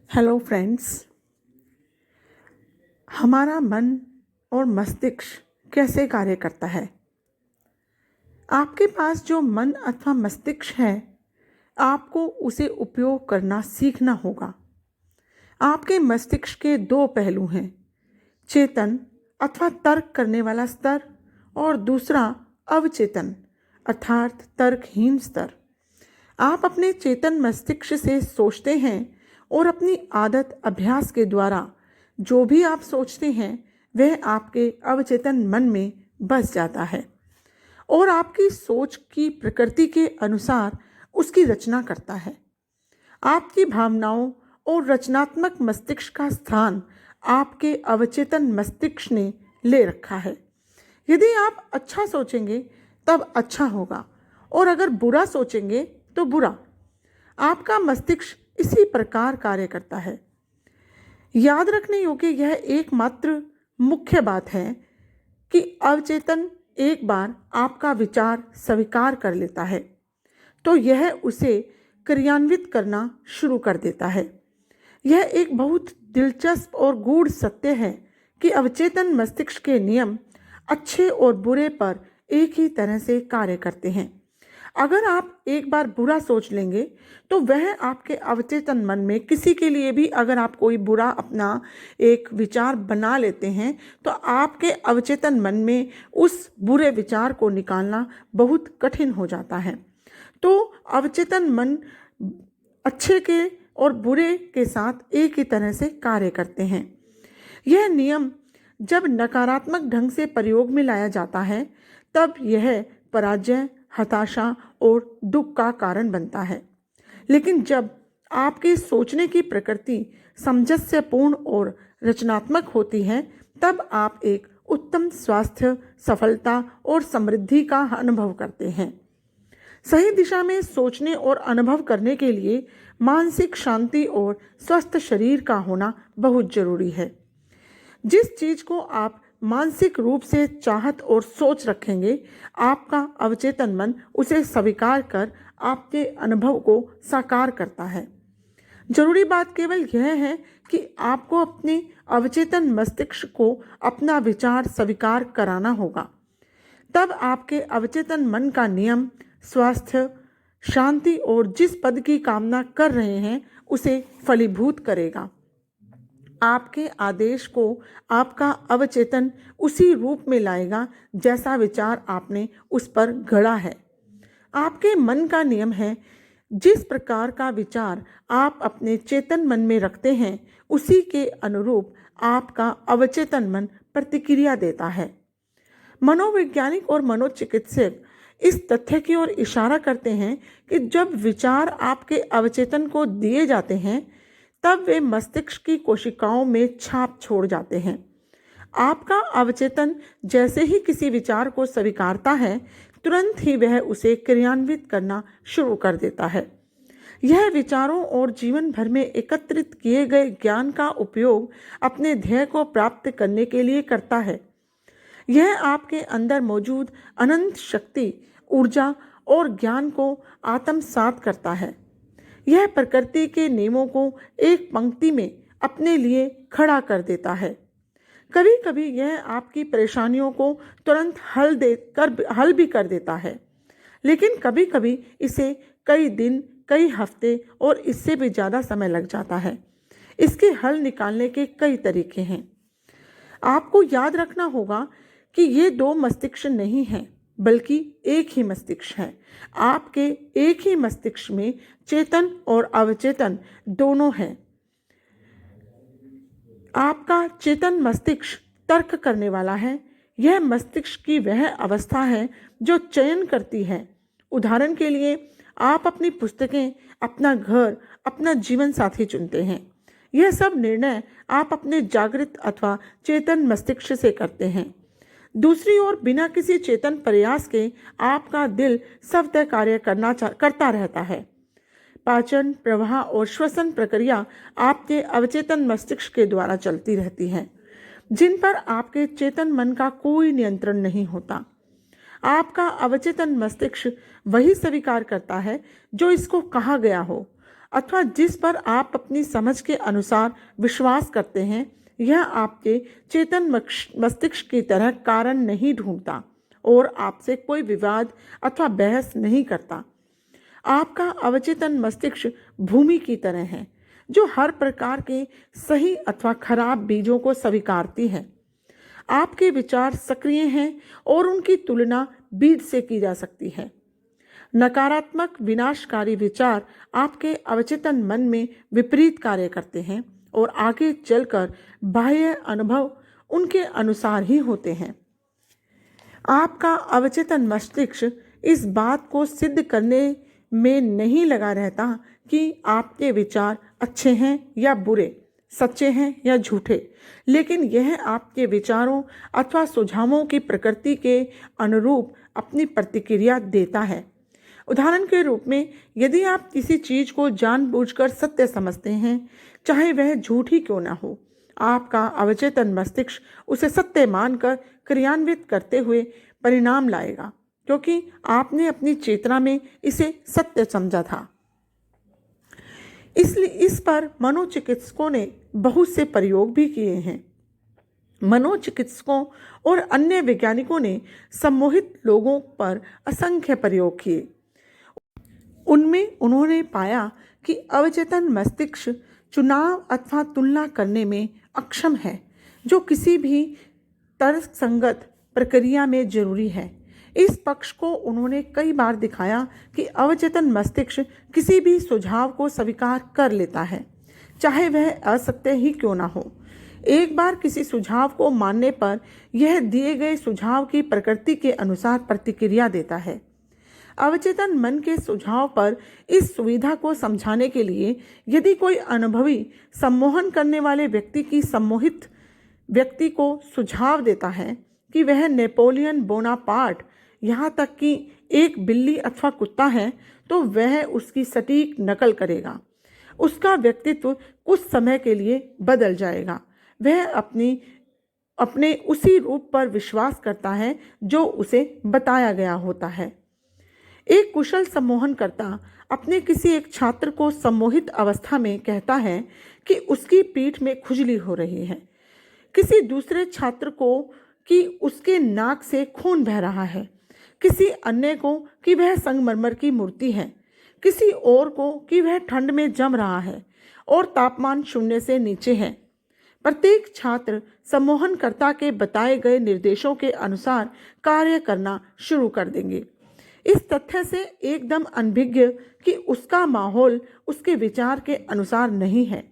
Hello friends. हमारा मन और मस्तिष्क कैसे कार्य करता है? आपके पास जो मन अथवा मस्तिष्क है, आपको उसे उपयोग करना सीखना होगा। आपके मस्तिष्क के दो पहलू हैं, चेतन अथवा तर्क करने वाला स्तर और दूसरा अवचेतन अर्थात तर्कहीन स्तर। आप अपने चेतन मस्तिष्क से सोचते हैं और अपनी आदत अभ्यास के द्वारा जो भी आप सोचते हैं वह आपके अवचेतन मन में बस जाता है और आपकी सोच की प्रकृति के अनुसार उसकी रचना करता है। आपकी भावनाओं और रचनात्मक मस्तिष्क का स्थान आपके अवचेतन मस्तिष्क ने ले रखा है। यदि आप अच्छा सोचेंगे तब अच्छा होगा और अगर बुरा सोचेंगे तो बुरा। आपका मस्तिष्क इसी प्रकार कार्य करता है। याद रखने योग्य यह एकमात्र मुख्य बात है कि अवचेतन एक बार आपका विचार स्वीकार कर लेता है तो यह उसे क्रियान्वित करना शुरू कर देता है। यह एक बहुत दिलचस्प और गूढ़ सत्य है कि अवचेतन मस्तिष्क के नियम अच्छे और बुरे पर एक ही तरह से कार्य करते हैं। अगर आप एक बार बुरा सोच लेंगे तो वह आपके अवचेतन मन में किसी के लिए भी अगर आप कोई बुरा अपना एक विचार बना लेते हैं तो आपके अवचेतन मन में उस बुरे विचार को निकालना बहुत कठिन हो जाता है। तो अवचेतन मन अच्छे के और बुरे के साथ एक ही तरह से कार्य करते हैं। यह नियम जब नकारात्मक ढंग से प्रयोग में लाया जाता है तब यह पराजय, हताशा और दुख का कारण बनता है। लेकिन जब आपके सोचने की प्रकृति सामंजस्यपूर्ण और रचनात्मक होती है तब आप एक उत्तम स्वास्थ्य, सफलता और समृद्धि का अनुभव करते हैं। सही दिशा में सोचने और अनुभव करने के लिए मानसिक शांति और स्वस्थ शरीर का होना बहुत जरूरी है। जिस चीज को आप मानसिक रूप से चाहत और सोच रखेंगे, आपका अवचेतन मन उसे स्वीकार कर आपके अनुभव को साकार करता है। जरूरी बात केवल यह है कि आपको अपने अवचेतन मस्तिष्क को अपना विचार स्वीकार कराना होगा। तब आपके अवचेतन मन का नियम स्वास्थ्य, शांति और जिस पद की कामना कर रहे हैं उसे फलीभूत करेगा। आपके आदेश को आपका अवचेतन उसी रूप में लाएगा जैसा विचार आपने उस पर गढ़ा है। आपके मन का नियम है, जिस प्रकार का विचार आप अपने चेतन मन में रखते हैं उसी के अनुरूप आपका अवचेतन मन प्रतिक्रिया देता है। मनोवैज्ञानिक और मनोचिकित्सक इस तथ्य की ओर इशारा करते हैं कि जब विचार आपके अवचेतन को दिए जाते हैं तब वे मस्तिष्क की कोशिकाओं में छाप छोड़ जाते हैं। आपका अवचेतन जैसे ही किसी विचार को स्वीकारता है तुरंत ही वह उसे क्रियान्वित करना शुरू कर देता है। यह विचारों और जीवन भर में एकत्रित किए गए ज्ञान का उपयोग अपने ध्येय को प्राप्त करने के लिए करता है। यह आपके अंदर मौजूद अनंत शक्ति, ऊर्जा और ज्ञान को आत्मसात करता है। यह प्रकृति के नियमों को एक पंक्ति में अपने लिए खड़ा कर देता है। कभी कभी यह आपकी परेशानियों को तुरंत हल भी कर देता है, लेकिन कभी कभी इसे कई दिन, कई हफ्ते और इससे भी ज़्यादा समय लग जाता है। इसके हल निकालने के कई तरीके हैं। आपको याद रखना होगा कि ये दो मस्तिष्क नहीं हैं बल्कि एक ही मस्तिष्क है। आपके एक ही मस्तिष्क में चेतन और अवचेतन दोनों हैं। आपका चेतन मस्तिष्क तर्क करने वाला है। यह मस्तिष्क की वह अवस्था है जो चयन करती है। उदाहरण के लिए आप अपनी पुस्तकें, अपना घर, अपना जीवन साथी चुनते हैं। यह सब निर्णय आप अपने जागृत अथवा चेतन मस्तिष्क से करते हैं। दूसरी ओर बिना किसी चेतन प्रयास के आपका दिल स्वतः कार्य करता रहता है। पाचन, प्रवाह और श्वसन प्रक्रिया आपके अवचेतन मस्तिष्क के द्वारा चलती रहती है, जिन पर आपके चेतन मन का कोई नियंत्रण नहीं होता। आपका अवचेतन मस्तिष्क वही स्वीकार करता है जो इसको कहा गया हो। अथवा जिस पर आप अपनी समझ के अनुसार विश्वास करते हैं, यह आपके चेतन मस्तिष्क की तरह कारण नहीं ढूंढता और आपसे कोई विवाद अथवा बहस नहीं करता। आपका अवचेतन मस्तिष्क भूमि की तरह है जो हर प्रकार के सही अथवा खराब बीजों को स्वीकारती है। आपके विचार सक्रिय हैं और उनकी तुलना बीज से की जा सकती है। नकारात्मक विनाशकारी विचार आपके अवचेतन मन में विपरीत कार्य करते हैं और आगे चलकर बाह्य अनुभव उनके अनुसार ही होते हैं। आपका अवचेतन मस्तिष्क इस बात को सिद्ध करने में नहीं लगा रहता कि आपके विचार अच्छे हैं या बुरे, सच्चे हैं या झूठे, लेकिन यह आपके विचारों अथवा सुझावों की प्रकृति के अनुरूप अपनी प्रतिक्रिया देता है। उदाहरण के रूप में, यदि आप किसी चीज को जानबूझकर सत्य समझते हैं, चाहे वह झूठी क्यों ना हो, आपका अवचेतन मस्तिष्क उसे सत्य मानकर क्रियान्वित करते हुए परिणाम लाएगा, क्योंकि आपने अपनी चेतना में इसे सत्य समझा था। इसलिए इस पर मनोचिकित्सकों ने बहुत से प्रयोग भी किए हैं। मनोचिकित्सकों और अन्य वैज्ञानिकों ने सम्मोहित लोगों पर असंख्य प्रयोग किए। उनमें उन्होंने पाया कि अवचेतन मस्तिष्क चुनाव अथवा तुलना करने में अक्षम है, जो किसी भी तर्कसंगत प्रक्रिया में जरूरी है। इस पक्ष को उन्होंने कई बार दिखाया कि अवचेतन मस्तिष्क किसी भी सुझाव को स्वीकार कर लेता है, चाहे वह असत्य ही क्यों ना हो। एक बार किसी सुझाव को मानने पर यह दिए गए सुझाव की प्रकृति के अनुसार प्रतिक्रिया देता है। अवचेतन मन के सुझाव पर इस सुविधा को समझाने के लिए यदि कोई अनुभवी सम्मोहन करने वाले व्यक्ति की सम्मोहित व्यक्ति को सुझाव देता है कि वह नेपोलियन बोनापार्ट, यहाँ तक कि एक बिल्ली अथवा कुत्ता है, तो वह उसकी सटीक नकल करेगा। उसका व्यक्तित्व कुछ समय के लिए बदल जाएगा। वह अपने उसी रूप पर विश्वास करता है जो उसे बताया गया होता है। एक कुशल सम्मोहनकर्ता अपने किसी एक छात्र को सम्मोहित अवस्था में कहता है कि उसकी पीठ में खुजली हो रही है, किसी दूसरे छात्र को कि उसके नाक से खून बह रहा है, किसी अन्य को कि वह संगमरमर की मूर्ति है, किसी और को कि वह ठंड में जम रहा है और तापमान 0 से नीचे है। प्रत्येक छात्र सम्मोहनकर्ता के बताए गए निर्देशों के अनुसार कार्य करना शुरू कर देंगे, इस तथ्य से एकदम अनभिज्ञ कि उसका माहौल उसके विचार के अनुसार नहीं है।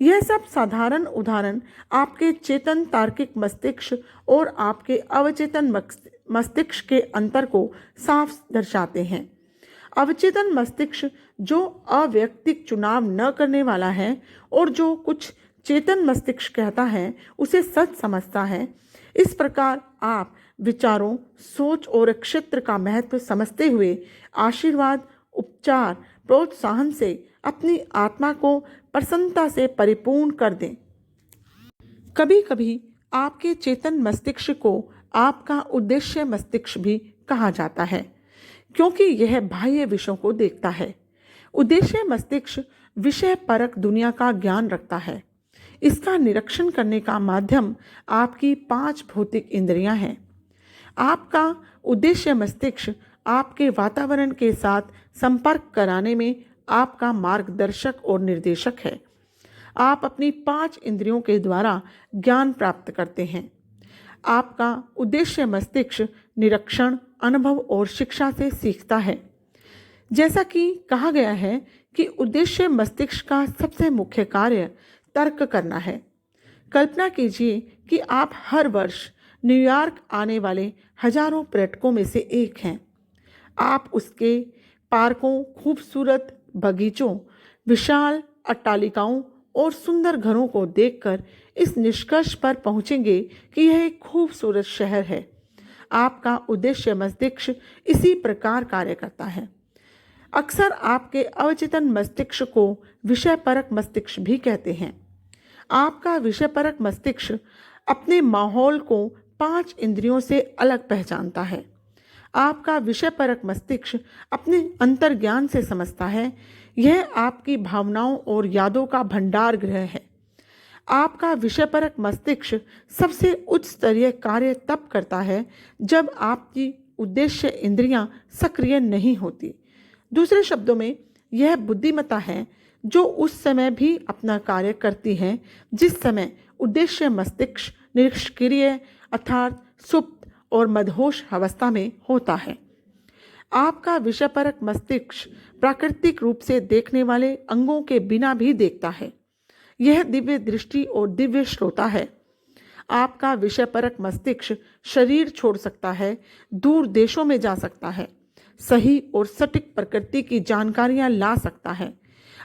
यह सब साधारण उदाहरण आपके चेतन तार्किक मस्तिष्क और आपके अवचेतन मस्तिष्क के अंतर को साफ दर्शाते हैं। अवचेतन मस्तिष्क जो अवैयक्तिक चुनाव न करने वाला है और जो कुछ चेतन मस्तिष्क कहता है उसे सच समझता है। इस प्रकार आप विचारों, सोच और क्षेत्र का महत्व समझते हुए आशीर्वाद, उपचार, प्रोत्साहन से अपनी आत्मा को प्रसन्नता से परिपूर्ण कर दें। कभी कभी आपके चेतन मस्तिष्क को आपका उद्देश्य मस्तिष्क भी कहा जाता है, क्योंकि यह बाह्य विषयों को देखता है। उद्देश्य मस्तिष्क विषय परक दुनिया का ज्ञान रखता है। इसका निरीक्षण करने का माध्यम आपकी 5 भौतिक इंद्रियां हैं। आपका उद्देश्य मस्तिष्क आपके वातावरण के साथ संपर्क कराने में आपका मार्गदर्शक और निर्देशक है। आप अपनी 5 इंद्रियों के द्वारा ज्ञान प्राप्त करते हैं। आपका उद्देश्य मस्तिष्क निरीक्षण, अनुभव और शिक्षा से सीखता है। जैसा कि कहा गया है कि उद्देश्य मस्तिष्क का सबसे मुख्य कार्य तर्क करना है। कल्पना कीजिए कि आप हर वर्ष न्यूयॉर्क आने वाले हजारों पर्यटकों में से एक हैं। आप उसके पार्कों, खूबसूरत बगीचों, विशाल अट्टालिकाओं और सुंदर घरों को देखकर इस निष्कर्ष पर पहुंचेंगे कि यह एक खूबसूरत शहर है। आपका उद्देश्य मस्तिष्क इसी प्रकार कार्य करता है। अक्सर आपके अवचेतन मस्तिष्क को विषयपरक मस्तिष्क भी कहते हैं। आपका विषयपरक मस्तिष्क अपने माहौल को 5 इंद्रियों से अलग पहचानता है। आपका विषयपरक मस्तिष्क अपने अंतर्ज्ञान से समझता है यह आपकी भावनाओं और यादों का भंडार गृह है। आपका विषयपरक मस्तिष्क सबसे उच्च स्तरीय कार्य तब करता है जब आपकी उद्देश्य इंद्रियां सक्रिय नहीं होती। दूसरे शब्दों में, यह बुद्धिमत्ता है जो उस समय भी अपना कार्य करती है जिस समय उद्देश्य मस्तिष्क निष्क्रिय अर्थात सुप्त और मदहोश अवस्था में होता है। आपका विषयपरक मस्तिष्क प्राकृतिक रूप से देखने वाले अंगों के बिना भी देखता है। यह दिव्य दृष्टि और दिव्य श्रोता है। आपका विषयपरक मस्तिष्क शरीर छोड़ सकता है, दूर देशों में जा सकता है, सही और सटीक प्रकृति की जानकारियां ला सकता है।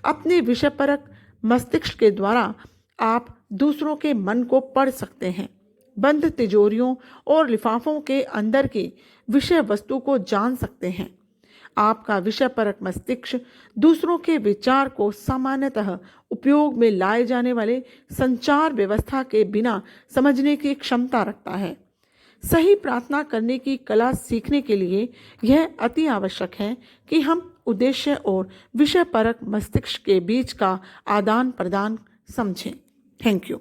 अपने विषयपरक मस्तिष्क के द्वारा आप दूसरों के मन को पढ़ सकते हैं, बंद तिजोरियों और लिफाफों के अंदर की विषय वस्तु को जान सकते हैं। आपका विषयपरक मस्तिष्क दूसरों के विचार को सामान्यतः उपयोग में लाए जाने वाले संचार व्यवस्था के बिना समझने की क्षमता रखता है। सही प्रार्थना करने की कला सीखने के लिए यह अति आवश्यक है कि हम उद्देश्य और विषयपरक मस्तिष्क के बीच का आदान प्रदान समझें। Thank you.